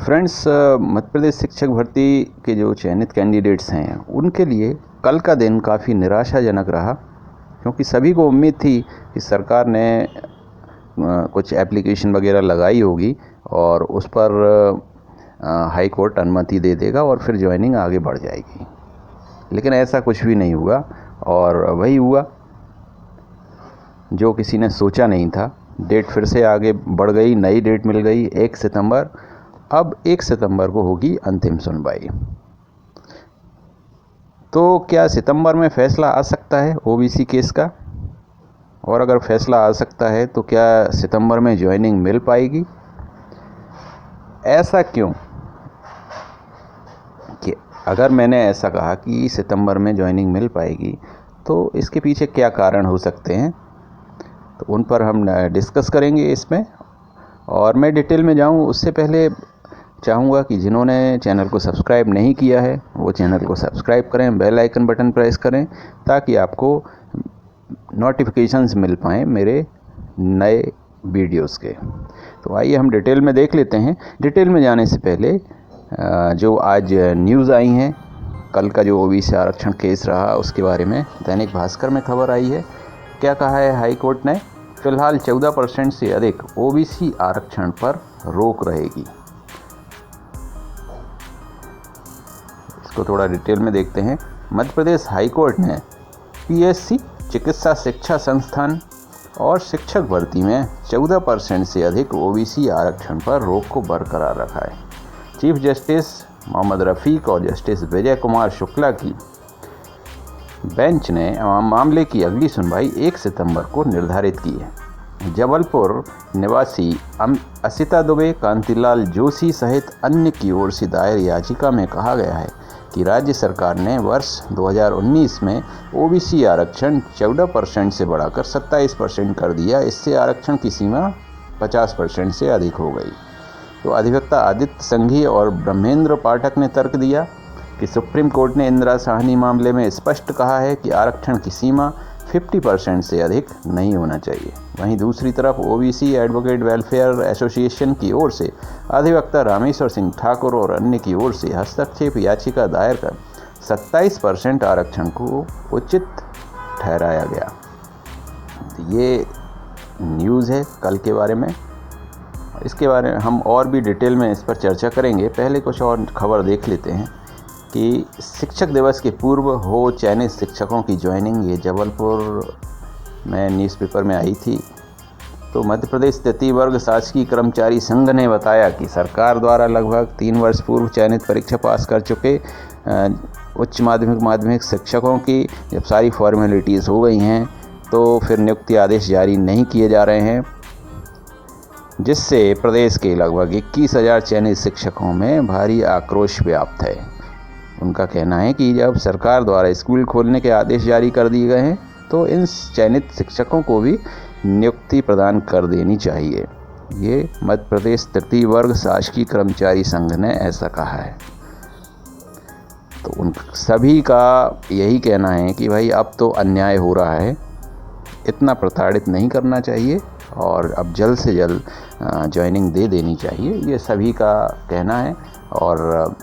Friends, Madhya Pradesh शिक्षक भर्ती के जो चयनित कैंडिडेट्स हैं उनके लिए कल का दिन काफ़ी निराशाजनक रहा, क्योंकि सभी को उम्मीद थी कि सरकार ने कुछ एप्लीकेशन वगैरह लगाई होगी और उस पर हाई कोर्ट अनुमति दे देगा और फिर ज्वाइनिंग आगे बढ़ जाएगी। लेकिन ऐसा कुछ भी नहीं हुआ और वही हुआ जो किसी ने सोचा नहीं था। डेट फिर से आगे बढ़ गई, नई डेट मिल गई 1 सितंबर। अब 1 सितंबर को होगी अंतिम सुनवाई। तो क्या सितंबर में फ़ैसला आ सकता है ओबीसी केस का? और अगर फ़ैसला आ सकता है तो क्या सितंबर में ज्वाइनिंग मिल पाएगी? ऐसा क्यों कि अगर मैंने ऐसा कहा कि सितंबर में ज्वाइनिंग मिल पाएगी तो इसके पीछे क्या कारण हो सकते हैं, तो उन पर हम डिस्कस करेंगे इसमें। और मैं डिटेल में जाऊं उससे पहले चाहूँगा कि जिन्होंने चैनल को सब्सक्राइब नहीं किया है वो चैनल को सब्सक्राइब करें, बेल आइकन बटन प्रेस करें ताकि आपको नोटिफिकेशंस मिल पाएँ मेरे नए वीडियोस के। तो आइए हम डिटेल में देख लेते हैं। डिटेल में जाने से पहले जो आज न्यूज़ आई हैं, कल का जो ओबीसी आरक्षण केस रहा उसके बारे में दैनिक भास्कर में खबर आई है। क्या कहा है हाई कोर्ट ने? फिलहाल 14% से अधिक ओबीसी आरक्षण पर रोक रहेगी। इसको थोड़ा डिटेल में देखते हैं। मध्य प्रदेश हाई कोर्ट ने पीएससी, चिकित्सा शिक्षा संस्थान और शिक्षक भर्ती में 14% से अधिक ओबीसी आरक्षण पर रोक को बरकरार रखा है। चीफ जस्टिस मोहम्मद रफ़ीक और जस्टिस विजय कुमार शुक्ला की बेंच ने मामले की अगली सुनवाई 1 सितंबर को निर्धारित की है। जबलपुर निवासी असिता दुबे, कांतिलाल जोशी सहित अन्य की ओर से दायर याचिका में कहा गया है कि राज्य सरकार ने वर्ष 2019 में ओबीसी आरक्षण 14% से बढ़ाकर 27% कर दिया। इससे आरक्षण की सीमा 50% से अधिक हो गई। तो अधिवक्ता आदित्य संघी और ब्रह्मेंद्र पाठक ने तर्क दिया कि सुप्रीम कोर्ट ने इंदिरा साहनी मामले में स्पष्ट कहा है कि आरक्षण की सीमा 50% से अधिक नहीं होना चाहिए। वहीं दूसरी तरफ ओबीसी एडवोकेट वेलफेयर एसोसिएशन की ओर से अधिवक्ता रामेश्वर सिंह ठाकुर और अन्य की ओर से हस्तक्षेप याचिका दायर कर 27% आरक्षण को उचित ठहराया गया। तो ये न्यूज़ है कल के बारे में। इसके बारे में हम और भी डिटेल में इस पर चर्चा करेंगे। पहले कुछ और खबर देख लेते हैं कि शिक्षक दिवस के पूर्व हो चयनित शिक्षकों की ज्वाइनिंग। ये जबलपुर में न्यूज़पेपर में आई थी। तो मध्य प्रदेश तृतीय वर्ग शासकीय कर्मचारी संघ ने बताया कि सरकार द्वारा लगभग 3 वर्ष पूर्व चयनित परीक्षा पास कर चुके उच्च माध्यमिक शिक्षकों की जब सारी फॉर्मेलिटीज़ हो गई हैं तो फिर नियुक्ति आदेश जारी नहीं किए जा रहे हैं, जिससे प्रदेश के लगभग 21,000 चयनित शिक्षकों में भारी आक्रोश व्याप्त है। उनका कहना है कि जब सरकार द्वारा स्कूल खोलने के आदेश जारी कर दिए गए हैं तो इन चयनित शिक्षकों को भी नियुक्ति प्रदान कर देनी चाहिए। ये मध्य प्रदेश तृतीय वर्ग शासकीय कर्मचारी संघ ने ऐसा कहा है। तो उन सभी का यही कहना है कि भाई अब तो अन्याय हो रहा है, इतना प्रताड़ित नहीं करना चाहिए और अब जल्द से जल्द ज्वाइनिंग दे देनी चाहिए, ये सभी का कहना है। और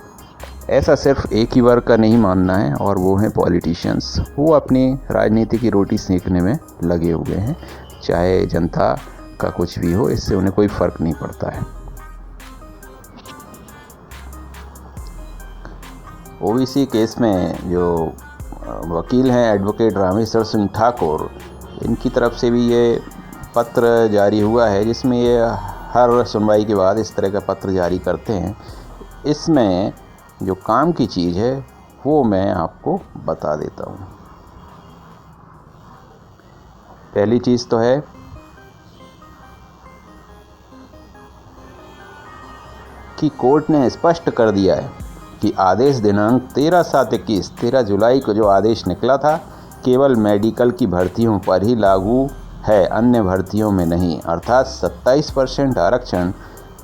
ऐसा सिर्फ एक ही वर्ग का नहीं मानना है और वो हैं पॉलिटिशियंस। वो अपनी राजनीति की रोटी सेकने में लगे हुए हैं, चाहे जनता का कुछ भी हो, इससे उन्हें कोई फ़र्क नहीं पड़ता है। ओबीसी केस में जो वकील हैं एडवोकेट रामेश्वर सिंह ठाकुर, इनकी तरफ से भी ये पत्र जारी हुआ है, जिसमें ये हर सुनवाई के बाद इस तरह का पत्र जारी करते हैं। इसमें जो काम की चीज़ है वो मैं आपको बता देता हूँ। पहली चीज़ तो है कि कोर्ट ने स्पष्ट कर दिया है कि आदेश दिनांक 13/7/21 13 जुलाई को जो आदेश निकला था केवल मेडिकल की भर्तियों पर ही लागू है, अन्य भर्तियों में नहीं। अर्थात 27% आरक्षण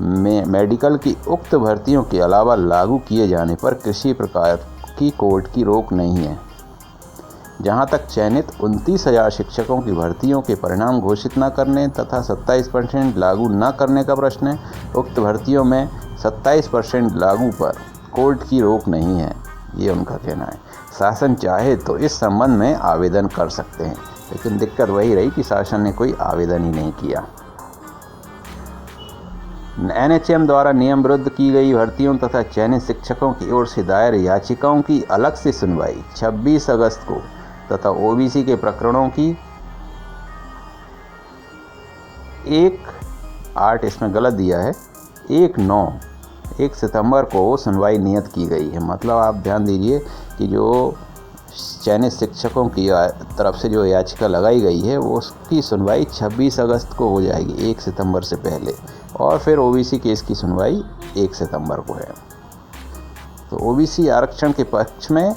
में मेडिकल की उक्त भर्तियों के अलावा लागू किए जाने पर किसी प्रकार की कोर्ट की रोक नहीं है। जहां तक चयनित 29,000 शिक्षकों की भर्तियों के परिणाम घोषित न करने तथा 27% लागू न करने का प्रश्न है, उक्त भर्तियों में 27% लागू पर कोर्ट की रोक नहीं है, ये उनका कहना है। शासन चाहे तो इस संबंध में आवेदन कर सकते हैं, लेकिन दिक्कत वही रही कि शासन ने कोई आवेदन ही नहीं किया। NHM द्वारा नियम विरुद्ध की गई भर्तियों तथा चयनित शिक्षकों की ओर से दायर याचिकाओं की अलग से सुनवाई 26 अगस्त को तथा OBC के प्रकरणों की 1 इसमें गलत दिया है, 1 सितंबर को सुनवाई नियत की गई है। मतलब आप ध्यान दीजिए कि जो चयनित शिक्षकों की तरफ से जो याचिका लगाई गई है वो उसकी सुनवाई 26 अगस्त को हो जाएगी, 1 सितंबर से पहले, और फिर OBC केस की सुनवाई 1 सितंबर को है। तो OBC आरक्षण के पक्ष में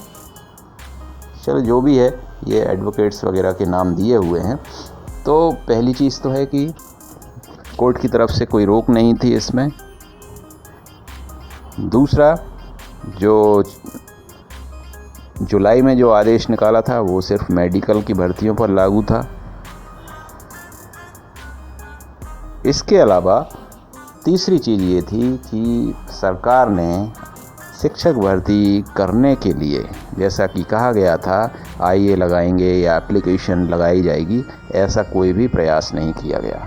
चलो जो भी है, ये एडवोकेट्स वगैरह के नाम दिए हुए हैं। तो पहली चीज़ तो है कि कोर्ट की तरफ से कोई रोक नहीं थी इसमें। दूसरा, जो जुलाई में जो आदेश निकाला था वो सिर्फ मेडिकल की भर्तियों पर लागू था। इसके अलावा तीसरी चीज़ ये थी कि सरकार ने शिक्षक भर्ती करने के लिए, जैसा कि कहा गया था IA लगाएंगे या एप्लीकेशन लगाई जाएगी, ऐसा कोई भी प्रयास नहीं किया गया।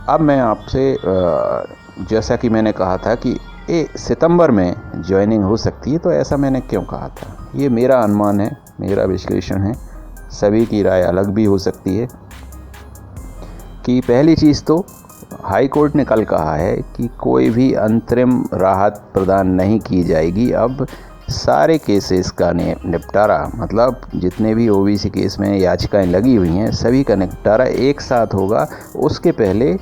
अब मैं आपसे जैसा कि मैंने कहा था कि सितंबर में ज्वाइनिंग हो सकती है, तो ऐसा मैंने क्यों कहा था? ये मेरा अनुमान है, मेरा विश्लेषण है, सभी की राय अलग भी हो सकती है। कि पहली चीज़ तो हाई कोर्ट ने कल कहा है कि कोई भी अंतरिम राहत प्रदान नहीं की जाएगी। अब सारे केसेस का निपटारा, मतलब जितने भी OBC केस में याचिकाएं लगी हुई हैं सभी का निपटारा एक साथ होगा। उसके पहले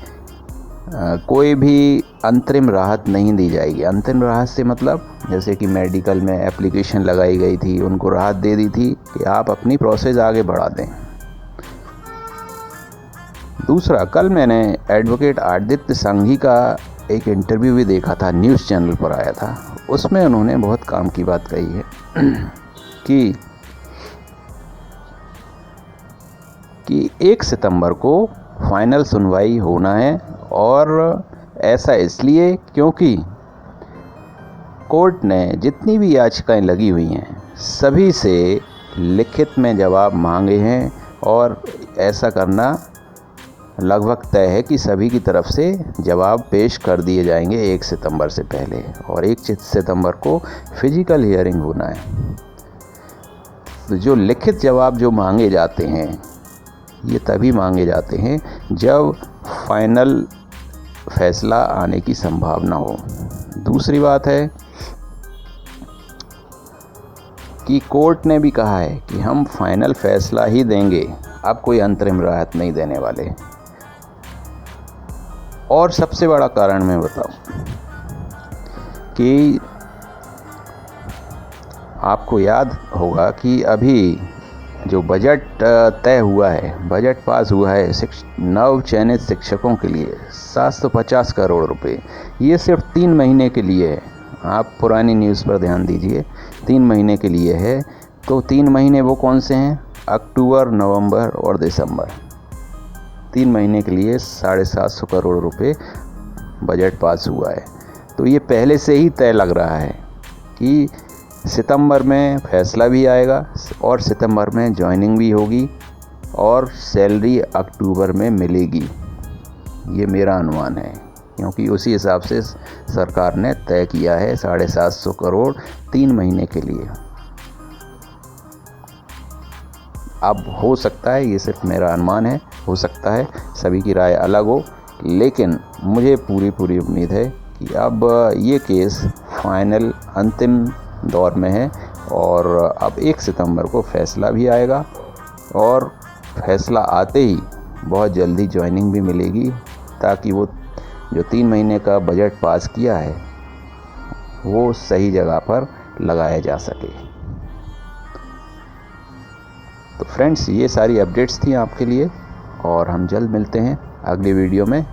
कोई भी अंतरिम राहत नहीं दी जाएगी। अंतरिम राहत से मतलब जैसे कि मेडिकल में एप्लीकेशन लगाई गई थी, उनको राहत दे दी थी कि आप अपनी प्रोसेस आगे बढ़ा दें। दूसरा, कल मैंने एडवोकेट आदित्य संघी का एक इंटरव्यू भी देखा था, न्यूज़ चैनल पर आया था। उसमें उन्होंने बहुत काम की बात कही है कि 1 सितंबर को फाइनल सुनवाई होना है, और ऐसा इसलिए क्योंकि कोर्ट ने जितनी भी याचिकाएं लगी हुई हैं सभी से लिखित में जवाब मांगे हैं, और ऐसा करना लगभग तय है कि सभी की तरफ से जवाब पेश कर दिए जाएंगे 1 सितंबर से पहले, और 1 सितंबर को फिजिकल हियरिंग होना है। तो जो लिखित जवाब जो मांगे जाते हैं ये तभी मांगे जाते हैं जब फाइनल फैसला आने की संभावना हो। दूसरी बात है कि कोर्ट ने भी कहा है कि हम फाइनल फैसला ही देंगे, अब कोई अंतरिम राहत नहीं देने वाले। और सबसे बड़ा कारण मैं बताऊं कि आपको याद होगा कि अभी जो बजट तय हुआ है, बजट पास हुआ है नव चयनित शिक्षकों के लिए 750 करोड़ रुपए, ये सिर्फ 3 महीने के लिए है। आप पुरानी न्यूज़ पर ध्यान दीजिए, 3 महीने के लिए है। तो 3 महीने वो कौन से हैं? अक्टूबर, नवंबर और दिसंबर। 3 महीने के लिए 750 करोड़ रुपए बजट पास हुआ है। तो ये पहले से ही तय लग रहा है कि सितंबर में फैसला भी आएगा और सितंबर में ज्वाइनिंग भी होगी और सैलरी अक्टूबर में मिलेगी। ये मेरा अनुमान है, क्योंकि उसी हिसाब से सरकार ने तय किया है 750 करोड़ 3 महीने के लिए। अब हो सकता है, ये सिर्फ मेरा अनुमान है, हो सकता है सभी की राय अलग हो, लेकिन मुझे पूरी उम्मीद है कि अब ये केस फाइनल अंतिम दौर में है और अब 1 सितंबर को फैसला भी आएगा और फैसला आते ही बहुत जल्दी ज्वाइनिंग भी मिलेगी, ताकि वो जो 3 महीने का बजट पास किया है वो सही जगह पर लगाया जा सके। तो फ्रेंड्स, ये सारी अपडेट्स थी आपके लिए और हम जल्द मिलते हैं अगली वीडियो में।